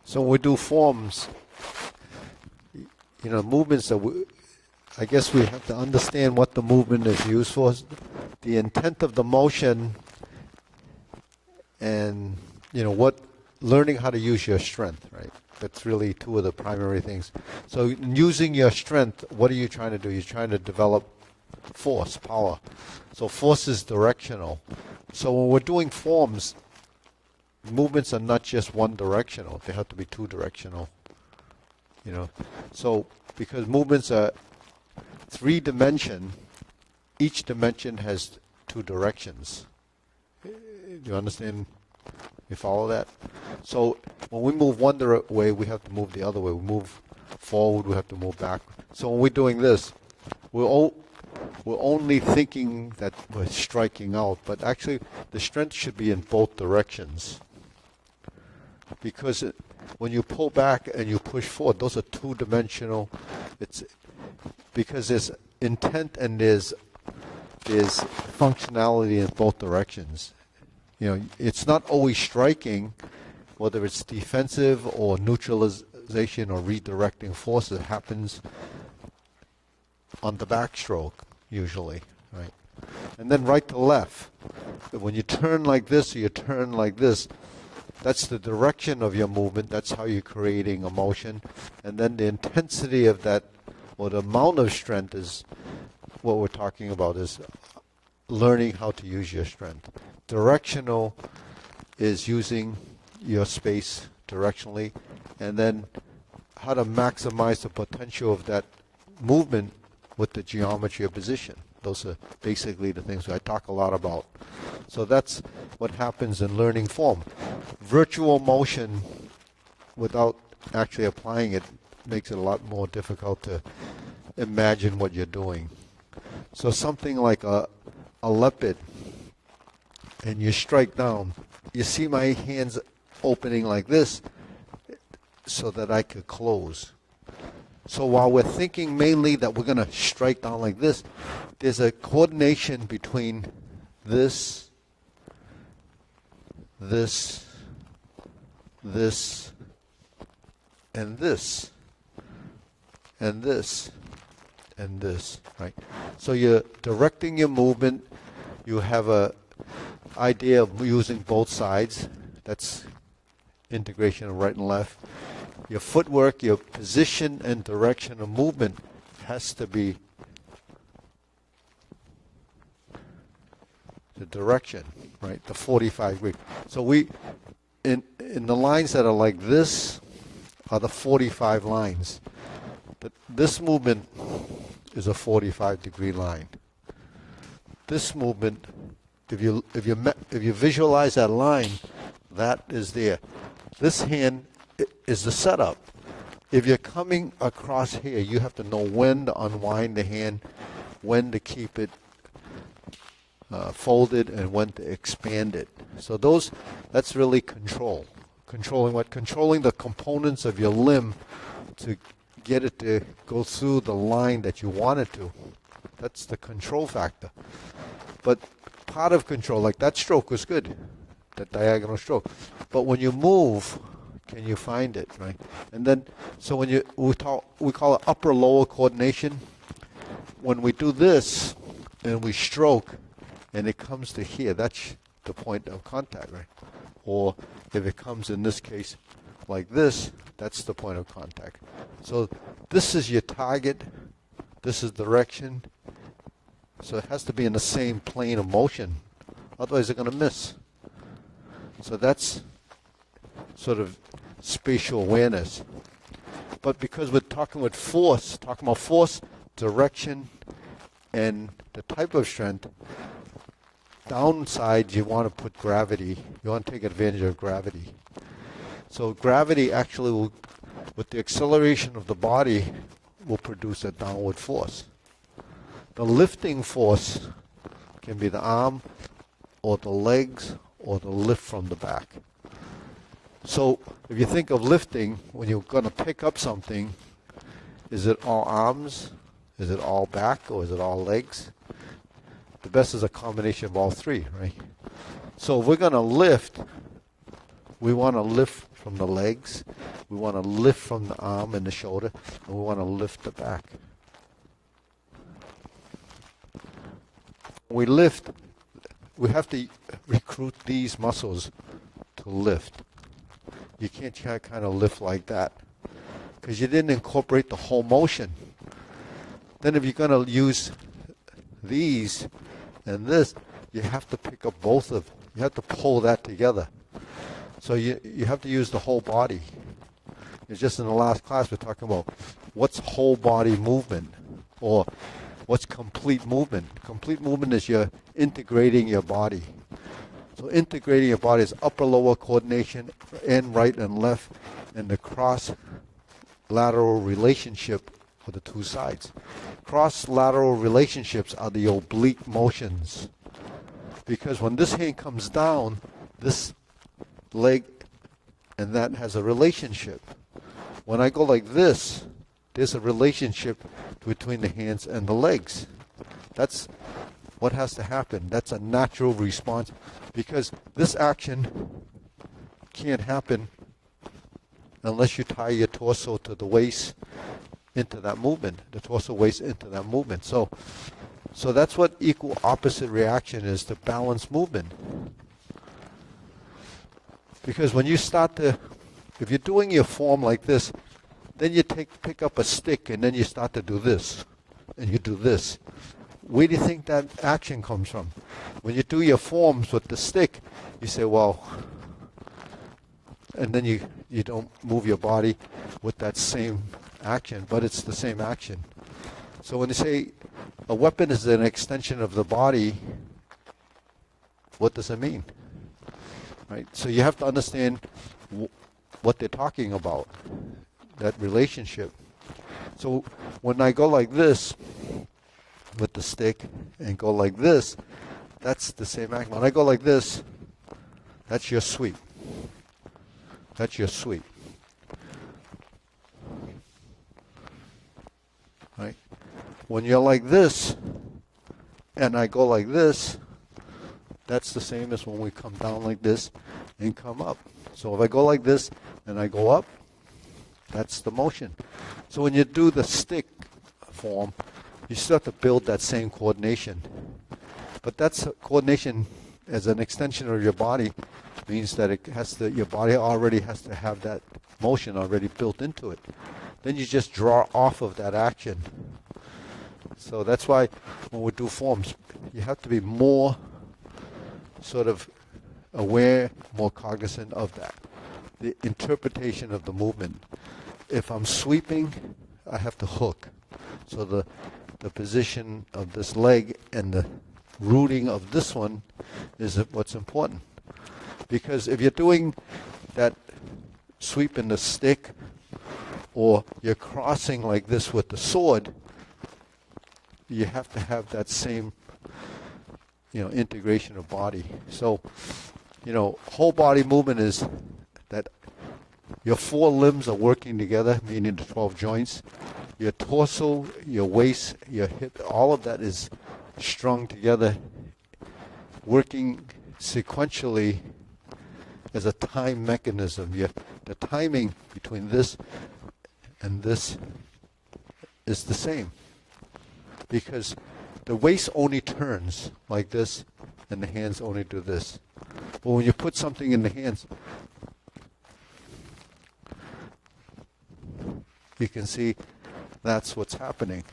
So when we do forms, movements that I guess we have to understand what the movement is used for, the intent of the motion, and learning how to use your strength, right? That's really two of the primary things. So using your strength, what are you trying to do? You're trying to develop force, power. So force is directional. So when we're doing forms, movements are not just one directional. They have to be two directional. So because movements are three-dimension, each dimension has two directions. Do you understand? You follow that? So when we move one way, we have to move the other way. We move forward, we have to move back. So when we're doing this, we're only thinking that we're striking out, but actually the strength should be in both directions. Because when you pull back and you push forward, those are two-dimensional. It's because there's intent and there's functionality in both directions. It's not always striking, whether it's defensive or neutralization or redirecting force. It happens on the backstroke, usually, right? And then right to left. When you turn like this or you turn like this, that's the direction of your movement. That's how you're creating a motion. And then the intensity of that, or the amount of strength, is what we're talking about, is learning how to use your strength. Directional is using your space directionally, and then how to maximize the potential of that movement with the geometry of position. Those are basically the things I talk a lot about. So that's what happens in learning form. Virtual motion, without actually applying it, makes it a lot more difficult to imagine what you're doing. So something like a leopard, and you strike down, you see my hands opening like this so that I could close. So while we're thinking mainly that we're going to strike down like this, there's a coordination between this, this, this, and this, and this, and this, right? So you're directing your movement. You have a idea of using both sides. That's integration of right and left. Your footwork, your position and direction of movement has to be the direction, right? The 45 degree. So we, in the lines that are like this, are the 45 lines. This movement is a 45 degree line. This movement, if you visualize that line, that is there. This hand is the setup. If you're coming across here, you have to know when to unwind the hand, when to keep it folded, and when to expand it. So that's really control. Controlling what? Controlling the components of your limb to get it to go through the line that you want it to. That's the control factor. But part of control, like that stroke was good, that diagonal stroke. But when you move, can you find it, right? And then, so when we call it upper-lower coordination. When we do this and we stroke and it comes to here, that's the point of contact, right? Or if it comes in this case like this, that's the point of contact. So this is your target. This is direction. So it has to be in the same plane of motion. Otherwise, they're going to miss. So that's sort of spatial awareness. But because we're talking about force, direction, and the type of strength, downside, you want to put gravity. You want to take advantage of gravity. So gravity actually will, with the acceleration of the body, will produce a downward force. The lifting force can be the arm or the legs or the lift from the back. So if you think of lifting, when you're going to pick up something, is it all arms? Is it all back? Or is it all legs? The best is a combination of all three, right? So if we're going to lift, we want to lift from the legs. We want to lift from the arm and the shoulder, and we want to lift the back. When we lift, we have to recruit these muscles to lift. You can't kind of lift like that because you didn't incorporate the whole motion. Then if you're going to use these and this, you have to pick up both of them. You have to pull that together. So you have to use the whole body. It's just in the last class we're talking about what's whole body movement or what's complete movement. Complete movement is you're integrating your body. So integrating your body is upper-lower coordination and right and left and the cross-lateral relationship of the two sides. Cross-lateral relationships are the oblique motions. Because when this hand comes down, this leg and that has a relationship. When I go like this, there's a relationship between the hands and the legs. That's what has to happen. That's a natural response because this action can't happen unless you tie your torso to the waist into that movement, the torso waist into that movement. So that's what equal opposite reaction is to balanced movement. Because when you start to, if you're doing your form like this, then you pick up a stick and then you start to do this, and you do this. Where do you think that action comes from? When you do your forms with the stick, you say, well, and then you don't move your body with that same action, but it's the same action. So when you say a weapon is an extension of the body, what does it mean? Right? So you have to understand what they're talking about, that relationship. So when I go like this with the stick and go like this, that's the same action. When I go like this, that's your sweep. That's your sweep. Right? When you're like this and I go like this, that's the same as when we come down like this and come up. So if I go like this and I go up, that's the motion. So when you do the stick form, you still have to build that same coordination. But that's coordination as an extension of your body means that it has to, your body already has to have that motion already built into it. Then you just draw off of that action. So that's why when we do forms, you have to be more sort of aware, more cognizant of that. The interpretation of the movement. If I'm sweeping, I have to hook. So the position of this leg and the rooting of this one is what's important. Because if you're doing that sweep in the stick or you're crossing like this with the sword, you have to have that same integration of body. So, whole body movement is that your four limbs are working together, meaning the 12 joints. Your torso, your waist, your hip, all of that is strung together, working sequentially as a time mechanism. The timing between this and this is the same. Because the waist only turns like this and the hands only do this. But when you put something in the hands, you can see that's what's happening.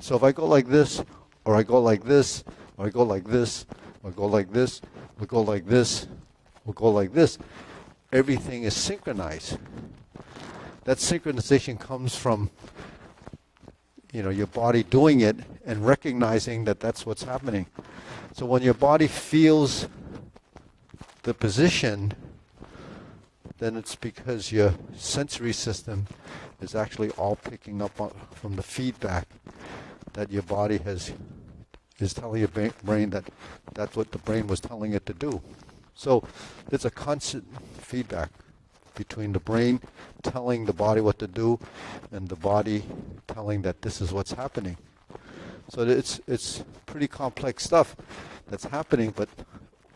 So if I go like this, or I go like this, or I go like this, or I go like this, or go like this, or go like this, everything is synchronized. That synchronization comes from your body doing it and recognizing that that's what's happening. So when your body feels the position, then it's because your sensory system is actually all picking up from the feedback that your body is telling your brain that that's what the brain was telling it to do. So there's a constant feedback between the brain telling the body what to do and the body telling that this is what's happening. So it's pretty complex stuff that's happening, but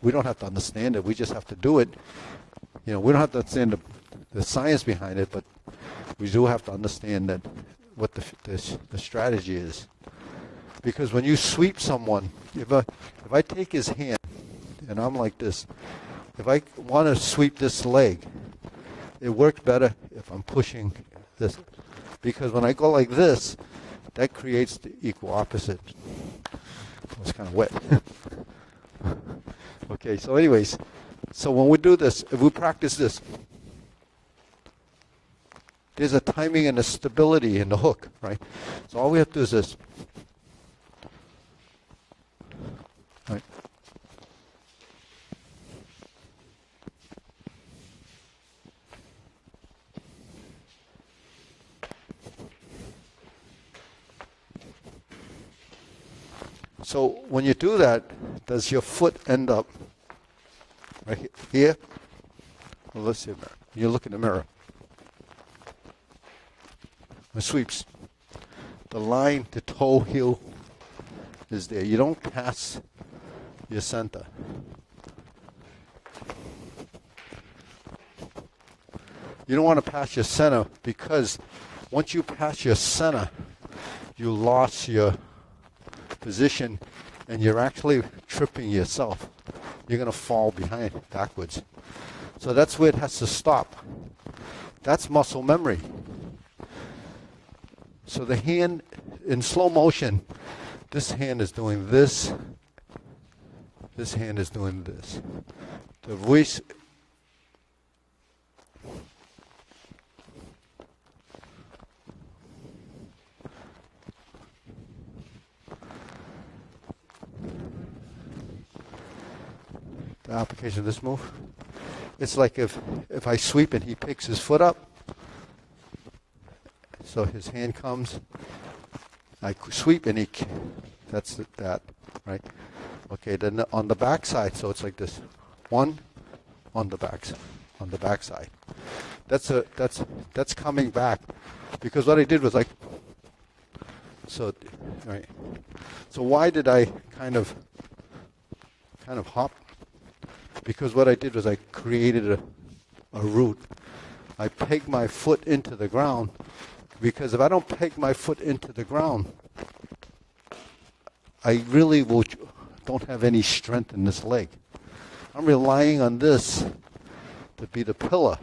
we don't have to understand it. We just have to do it. We don't have to understand the science behind it, but we do have to understand that what the strategy is. Because when you sweep someone, if I take his hand and I'm like this, if I want to sweep this leg, it works better if I'm pushing this. Because when I go like this, that creates the equal opposite. It's kind of wet. Okay, so anyways, so when we do this, if we practice this, there's a timing and a stability in the hook, right? So all we have to do is this. Right. So when you do that, does your foot end up right here? Well, let's see. You look in the mirror. It sweeps. The line to toe heel is there. You don't pass your center. You don't want to pass your center because once you pass your center, you lost your position and you're actually tripping yourself. You're going to fall backwards. So that's where it has to stop. That's muscle memory. So the hand, in slow motion, this hand is doing this. This hand is doing this. The voice. The application of this move. It's like if I sweep and he picks his foot up. So his hand comes, I sweep and that's that, right? Okay, then on the back side, so it's like this. One on the back side. That's coming back. Because what I did was so right. So why did I kind of hop? Because what I did was I created a root. I pegged my foot into the ground. Because if I don't peg my foot into the ground, I really don't have any strength in this leg. I'm relying on this to be the pillar.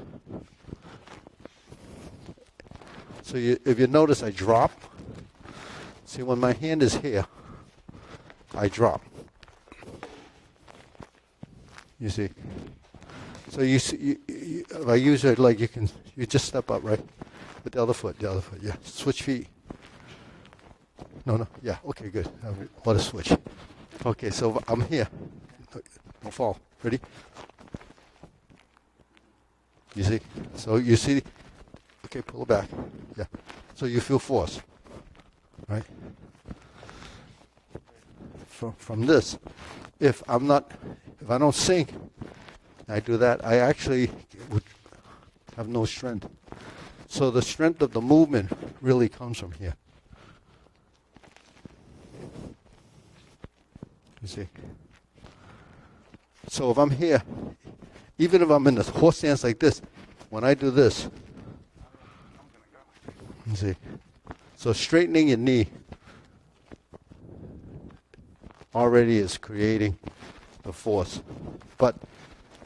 So if you notice, I drop. See, when my hand is here, I drop. You see? So you see, if I use it like you just step up, right? With the other foot, yeah. Switch feet. No, yeah, okay, good. What a switch. Okay, so I'm here. Don't fall. Ready? You see? So you see, okay, pull it back. Yeah. So you feel force, right? From this, if I don't sink, I do that, I actually would have no strength. So the strength of the movement really comes from here. You see? So if I'm here, even if I'm in this horse stance like this, when I do this, you see? So straightening your knee already is creating the force. But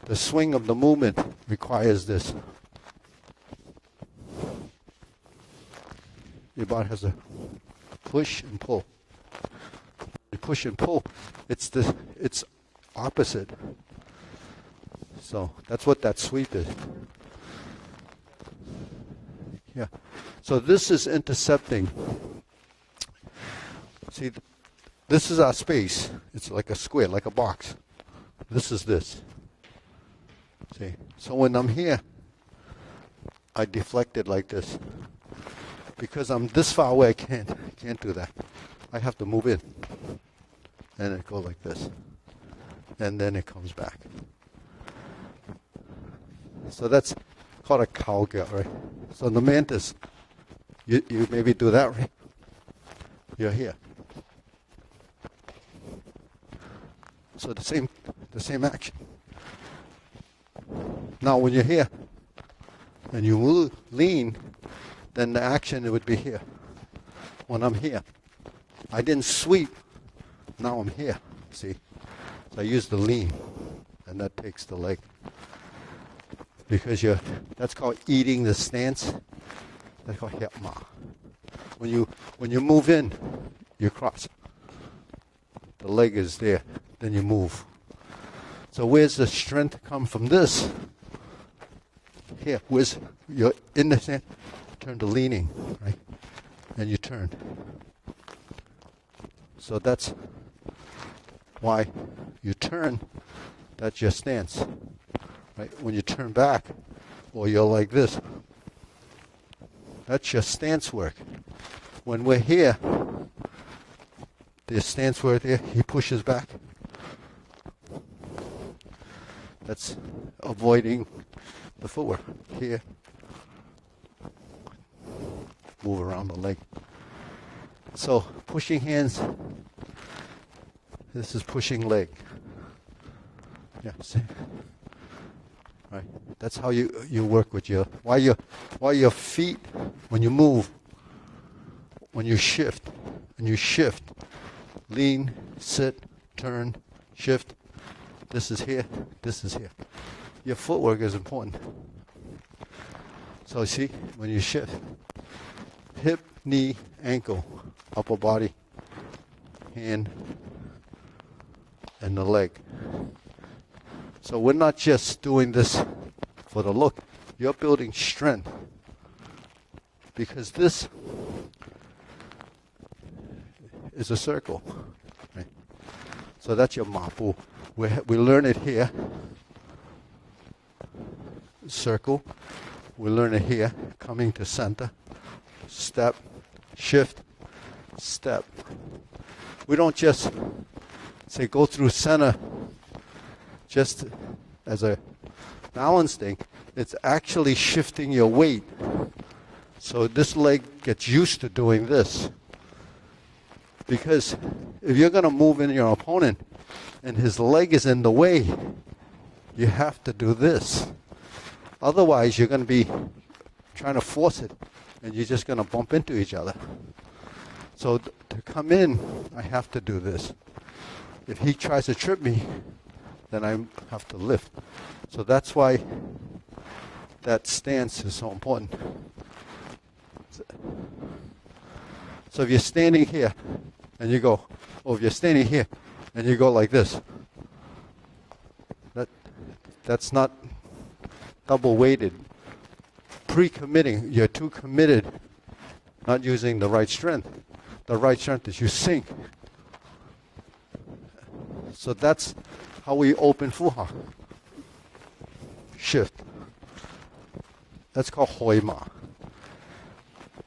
the swing of the movement requires this. Your body has to push and pull. You push and pull. It's opposite. So that's what that sweep is. Yeah. So this is intercepting. See, this is our space. It's like a square, like a box. This is this. See? So when I'm here, I deflect it like this. Because I'm this far away, I can't do that. I have to move in. And it goes like this. And then it comes back. So that's called a cowgirl, right? So the mantis, you maybe do that, right? You're here. So the same action. Now when you're here and you lean, then the action would be here. When I'm here, I didn't sweep, now I'm here, see? So I use the lean, and that takes the leg. Because that's called eating the stance. That's called hiap ma. When you move in, you cross. The leg is there, then you move. So where's the strength come from this? Here, where's you're in the stance, turn to leaning, right? And you turn. So that's why you turn, that's your stance. Right? When you turn back, or you're like this, that's your stance work. When we're here, the stance work there, he pushes back. That's avoiding the footwork. Here, move around the leg. So pushing hands, this is pushing leg. Yeah, see? Right. That's how you work with while your feet, when you move, when you shift, lean, sit, turn, shift. This is here, this is here. Your footwork is important. So see, when you shift, hip, knee, ankle, upper body, hand, and the leg. So we're not just doing this for the look. You're building strength. Because this is a circle. Right? So that's your mapu. We learn it here. Circle. We learn it here. Coming to center. Step. Shift. Step. We don't just say go through center just as a balance thing. It's actually shifting your weight. So this leg gets used to doing this. Because if you're going to move in your opponent and his leg is in the way, you have to do this. Otherwise, you're going to be trying to force it, and you're just going to bump into each other. So to come in, I have to do this. If he tries to trip me, then I have to lift. So that's why that stance is so important. So if you're standing here and you go, or if you're standing here and you go like this, that's not double weighted. Pre-committing, you're too committed, not using the right strength. The right strength is you sink. So that's how we open fuha. Shift. That's called hoi ma.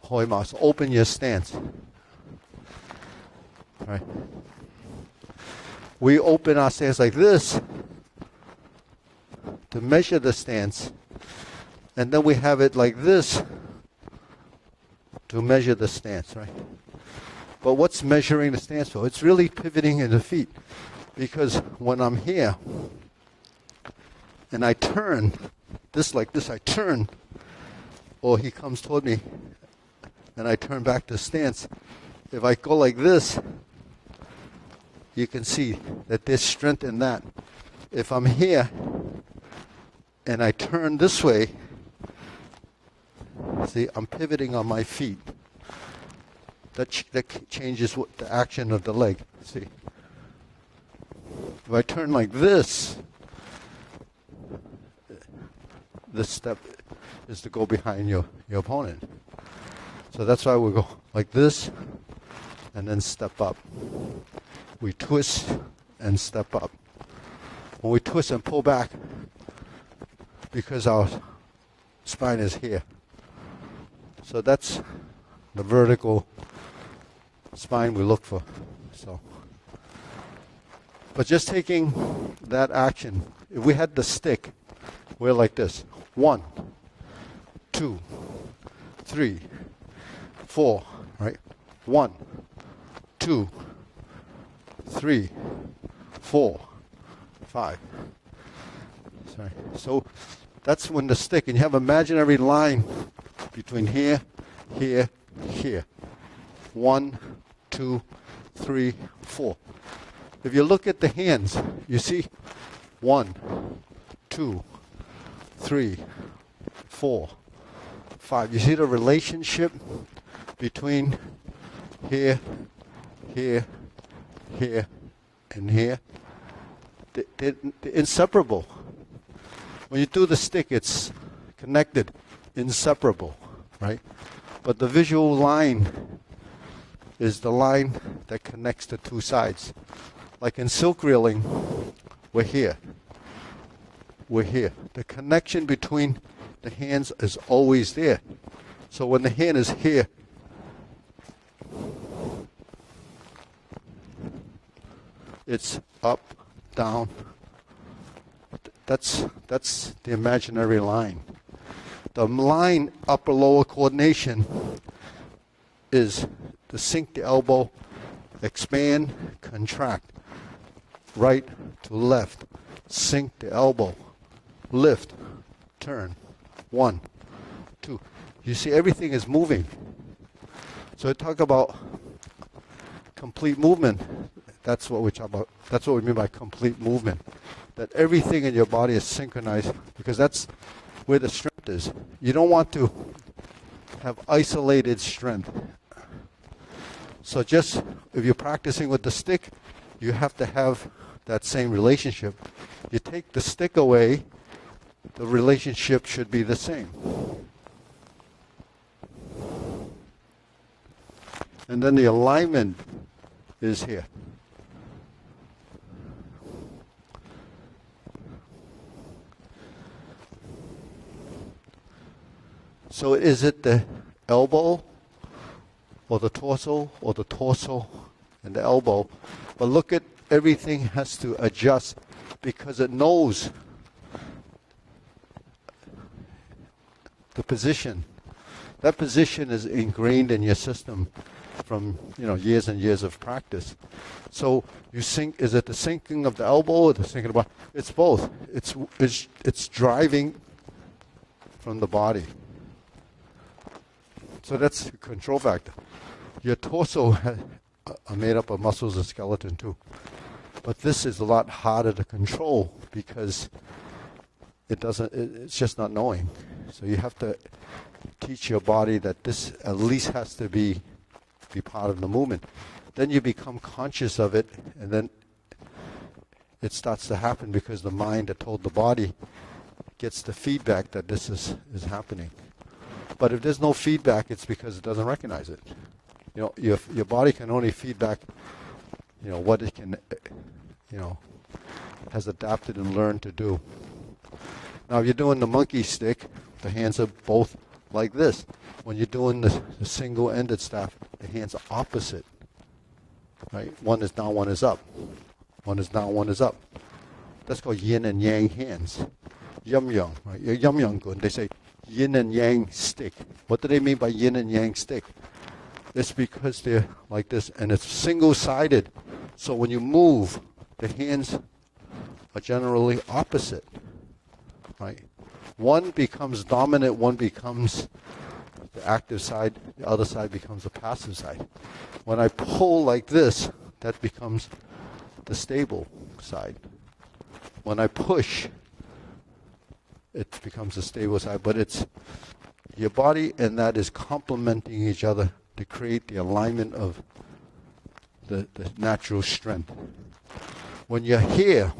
Hoi ma. So open your stance. Right. We open our stance like this to measure the stance, and then we have it like this to measure the stance, right? But what's measuring the stance for? It's really pivoting in the feet. Because when I'm here and I turn, this like this, I turn, or he comes toward me and I turn back to stance. If I go like this, you can see that there's strength in that. If I'm here and I turn this way, see, I'm pivoting on my feet. That changes the action of the leg, see. If I turn like this step is to go behind your opponent. So that's why we go like this and then step up. We twist and step up. When we twist and pull back, because our spine is here. So that's the vertical spine we look for. So. But just taking that action, if we had the stick, we're like this. 1, 2, 3, 4, right? 1, 2, 3, 4, 5. Sorry. So that's when the stick, and you have an imaginary line between here, here, here. 1, 2, 3, 4. If you look at the hands, you see 1, 2, 3, 4, 5. You see the relationship between here, here, here, and here? They're inseparable. When you do the stick, it's connected, inseparable, right? But the visual line is the line that connects the two sides. Like in silk reeling, we're here. We're here. The connection between the hands is always there. So when the hand is here, it's up, down. That's the imaginary line. The line upper-lower coordination is to sink the elbow, expand, contract, right to left, sink the elbow, lift, turn, 1, 2. You see everything is moving. So I talk about complete movement. That's what we talk about. That's what we mean by complete movement. That everything in your body is synchronized, because that's where the strength is. You don't want to have isolated strength. So just if you're practicing with the stick, you have to have that same relationship. You take the stick away, the relationship should be the same. And then the alignment is here. So is it the elbow or the torso and the elbow? But look at everything has to adjust because it knows the position. That position is ingrained in your system from years and years of practice. So you sink. Is it the sinking of the elbow or the sinking of the body? It's both. It's driving from the body. So that's the control factor. Your torso are made up of muscles and skeleton too. But this is a lot harder to control because it's just not knowing. So you have to teach your body that this at least has to be part of the movement. Then you become conscious of it, and then it starts to happen because the mind that told the body gets the feedback that this is happening. But if there's no feedback, it's because it doesn't recognize it. Your body can only feedback, what it can, has adapted and learned to do. Now, if you're doing the monkey stick, the hands are both like this. When you're doing the single-ended staff, the hands are opposite. Right? One is down, one is up. One is down, one is up. That's called yin and yang hands. Yum-yang, right? Yum-yang gun. They say yin and yang stick. What do they mean by yin and yang stick? It's because they're like this, and it's single-sided. So when you move, the hands are generally opposite. Right? One becomes dominant, one becomes the active side, the other side becomes the passive side. When I pull like this, that becomes the stable side. When I push, it becomes the stable side, but it's your body and that is complementing each other to create the alignment of the natural strength. When you're here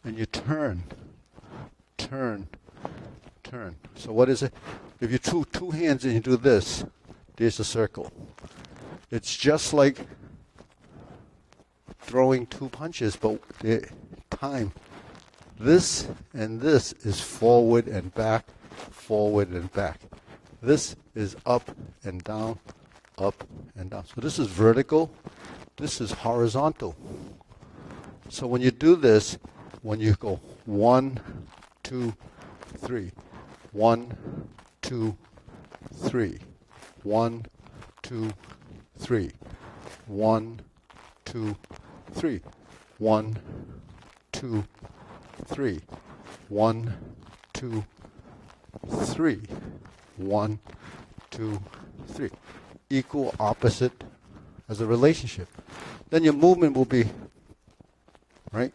and you turn. So what is it? If you do two hands and you do this, there's a circle. It's just like throwing two punches, but the time. This and this is forward and back, forward and back. This is up and down, up and down. So this is vertical, this is horizontal. So when you do this, when you go 1, 2, 3, 1, 2, 3, 1, 2, 3, 1, 2, 3, 1, 2, 3. 1, 2, 3. 1, 2, 3. Equal, opposite as a relationship. Then your movement will be, right?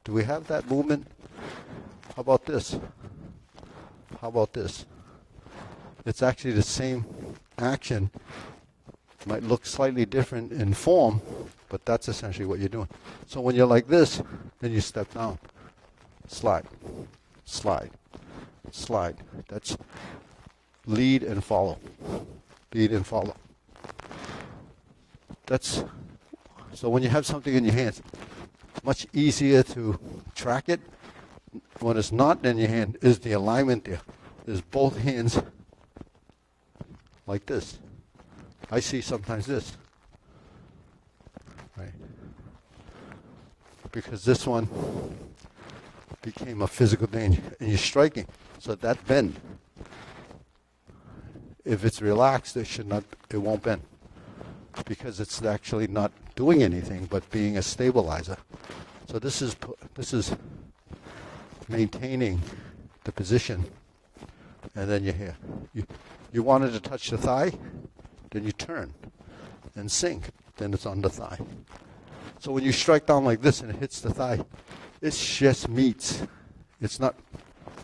Do we have that movement? How about this? How about this? It's actually the same action. Might look slightly different in form, but that's essentially what you're doing. So when you're like this, then you step down. Slide, slide, slide. That's lead and follow. Lead and follow. That's, so when you have something in your hands, much easier to track it. When it's not in your hand, is the alignment there. There's both hands like this. I see sometimes this. Right? Because this one became a physical danger. And you're striking. So that bend, if it's relaxed, it won't bend. Because it's actually not doing anything but being a stabilizer. So this is maintaining the position, and then you're here. You wanted to touch the thigh, then you turn and sink, then it's on the thigh. So when you strike down like this and it hits the thigh, it just meets. It's not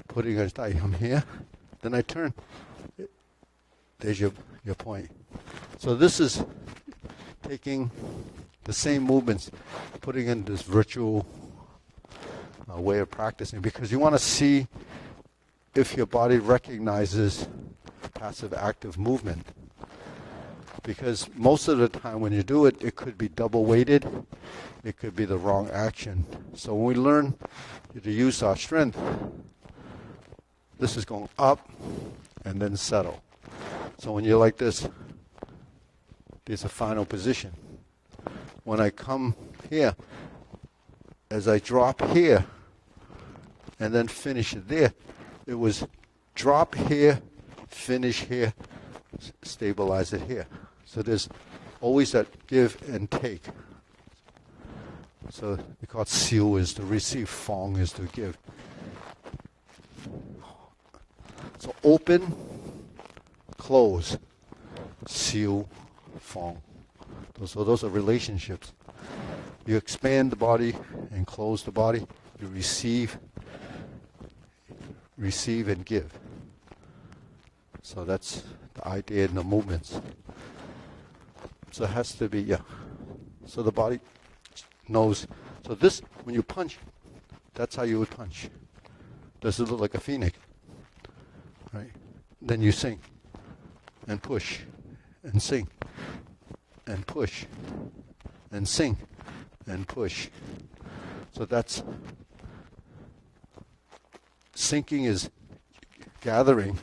putting a thigh. I'm here, then I turn. There's your point. So this is taking the same movements, putting in this virtual way of practicing, because you want to see if your body recognizes passive active movement. Because most of the time when you do it, it could be double weighted, it could be the wrong action. So when we learn to use our strength, this is going up and then settle. So when you're like this, there's a final position. When I come here, as I drop here and then finish it there, it was drop here, finish here, stabilize it here. So there's always that give and take. So we call it siu is to receive, fong is to give. So open, close, siu, fong. So those are relationships. You expand the body and close the body. You receive and give. So that's the idea in the movements. So it has to be, so the body knows. So this, when you punch, that's how you would punch. Does it look like a phoenix? Right? Then you sink and push and sink and push and sink and push. So that's, sinking is gathering,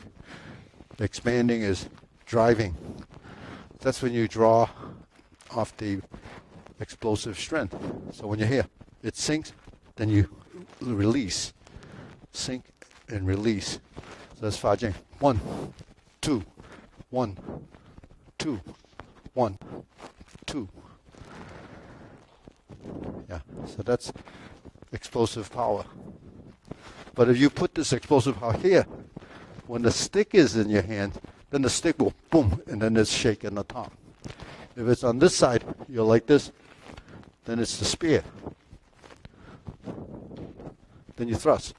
expanding is driving. That's when you draw off the explosive strength. So when you're here, it sinks, then you release. Sink and release. So that's Fa Jing. 1, 2, 1, 2, 1, 2. Yeah, so that's explosive power. But if you put this explosive power here, when the stick is in your hand, then the stick will boom, and then it's shaking the top. If it's on this side, you're like this, then it's the spear. Then you thrust.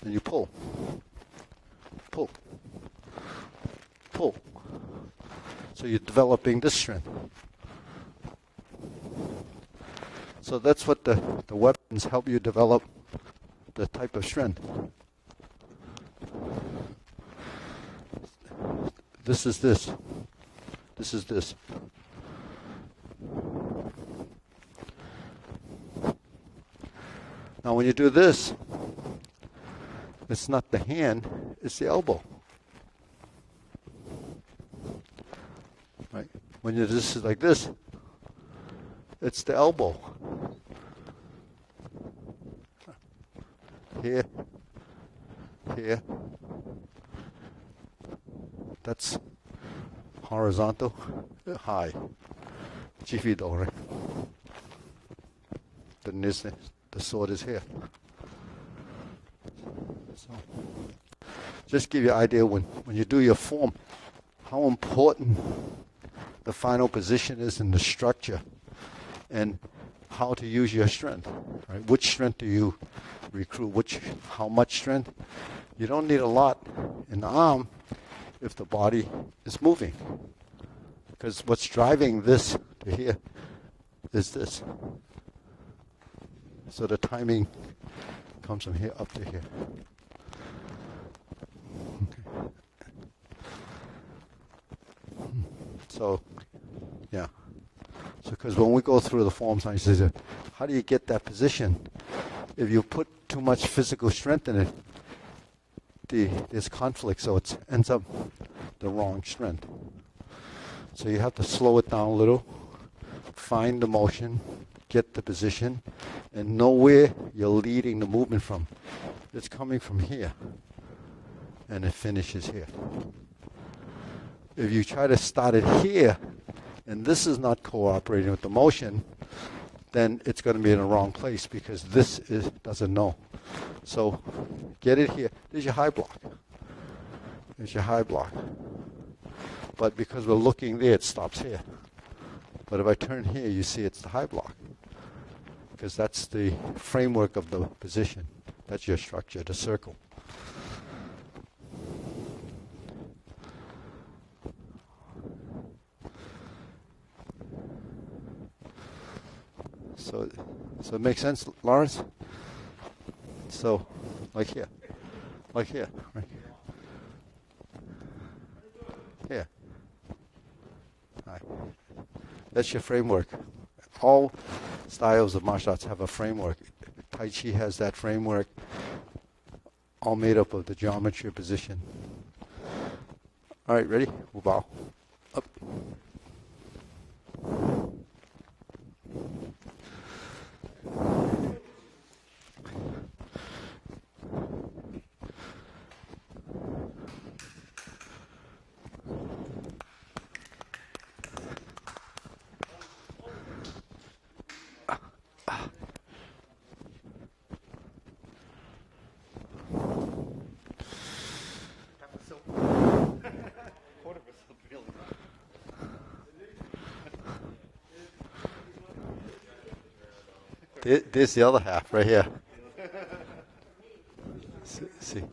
Then you pull. Pull. Pull. So you're developing this strength. So that's what the weapons help you develop, the type of strength. This is this. This is this. Now when you do this, it's not the hand, it's the elbow. Right? When you do this like this, it's the elbow. Here, here. That's horizontal, high. 几 feet over. than it is the sword is here. So, just give you an idea when you do your form, how important the final position is in the structure, and how to use your strength. Right? Which strength do you recruit? How much strength? You don't need a lot in the arm if the body is moving, because what's driving this to here is this. So the timing comes from here up to here. Okay. So, yeah. So, because when we go through the forms, I say, how do you get that position? If you put too much physical strength in it, there's conflict, so it ends up the wrong strength. So you have to slow it down a little, find the motion, get the position, and know where you're leading the movement from. It's coming from here, and it finishes here. If you try to start it here, and this is not cooperating with the motion, then it's going to be in the wrong place because this doesn't know. So get it here. There's your high block. There's your high block. But because we're looking there, it stops here. But if I turn here, you see it's the high block, because that's the framework of the position. That's your structure, the circle. So it makes sense, Lawrence? So, like here, right here. Here. Right. That's your framework. All styles of martial arts have a framework. Tai Chi has that framework, all made up of the geometry of position. All right, ready? We'll bow. Up. There's the other half right here. See.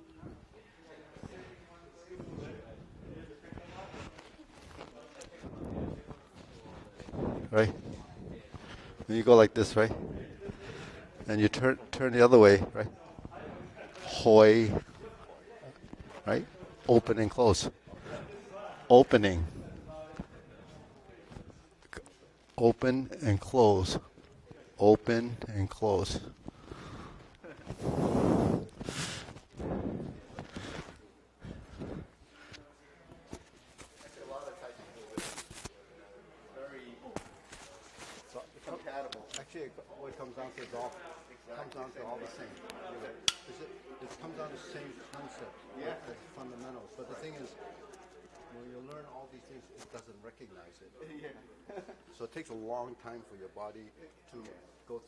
Right? When you go like this, right? And you turn the other way, right? Hoi. Right? Open and close. Opening. Open and close. Open and close. Compatible. Actually, what it comes down to is all the same. It comes down to the same concept. Yeah. The fundamentals. But the thing is, when you learn all these things, it doesn't recognize it. Yeah. So it takes a long time for your body to go